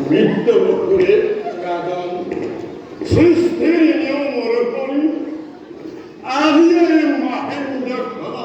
মিথ্যে কারণ সৃষ্টির নিয়মের করি আজিয়ে মহেন্দ্র খান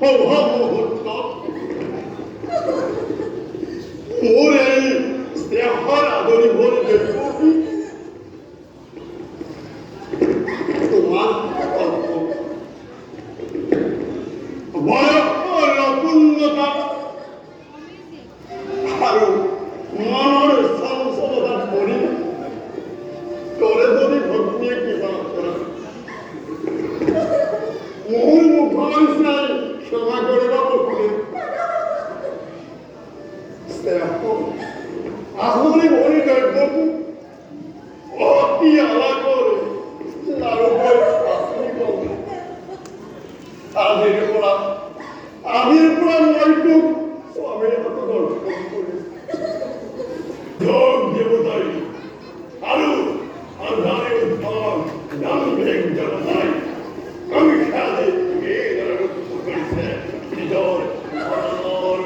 অভাব মুহূর্ত মোর এই দেহর আদরি ভরে দেখি তোমার বয়স নতুনতা আর মনের সংসদতা করি তোরে যদি ভগ্নিয়ে কৃপা করা মোর মুখাংশাই ক্ষমা করিবা বলে আহরি ভরি দেখবো অতি আলা করে লারুবার শাসনি করবে আবির পড়া নয়টুক স্বামীর হাতে দর্শন করে যোগ দেবতাই আরো আধারে উত্থান গাম্ভীর জনতাই আমি খেয়ালে মেয়েরা রুদ্ধ করেছে হৃদয় ধরানোর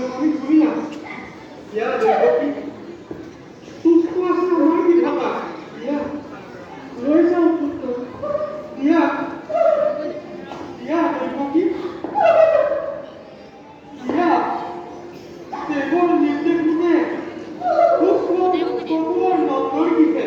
আমি শুনি না ইয়া দেবকী সুস্থ আছে আমার কি ভাবা ইয়া লৈ যাও পুত্র ইয়া ইয়া দেবকী ইয়া দেবর নির্দেশ দিতে পুত্র কবর নজর দিতে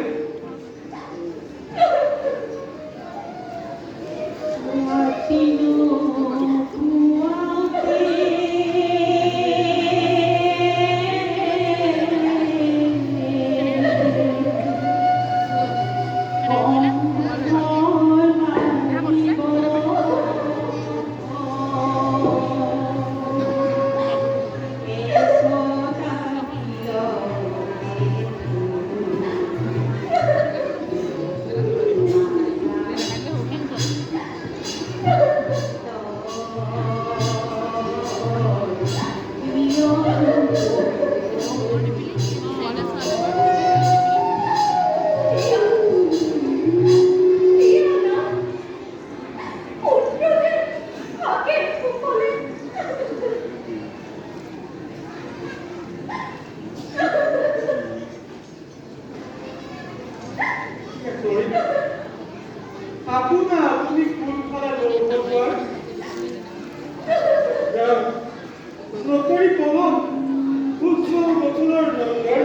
আপনি ফুল ফলা লোক নকরি পবন পুষ্প বকুলৰ জংঘল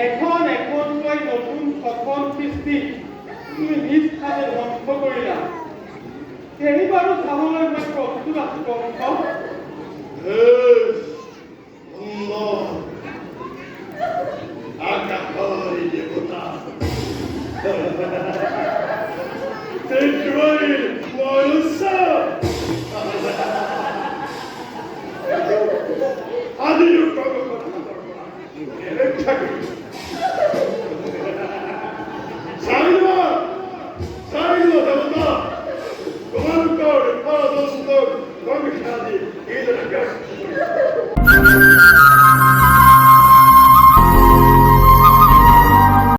এখন এখনকৈ নতুন সপন সৃষ্টি তুমি নিজ খালে ধ্বংস কৰিলা সেইবাৰো চাবলৈ মই প্ৰস্তুত আছো কংস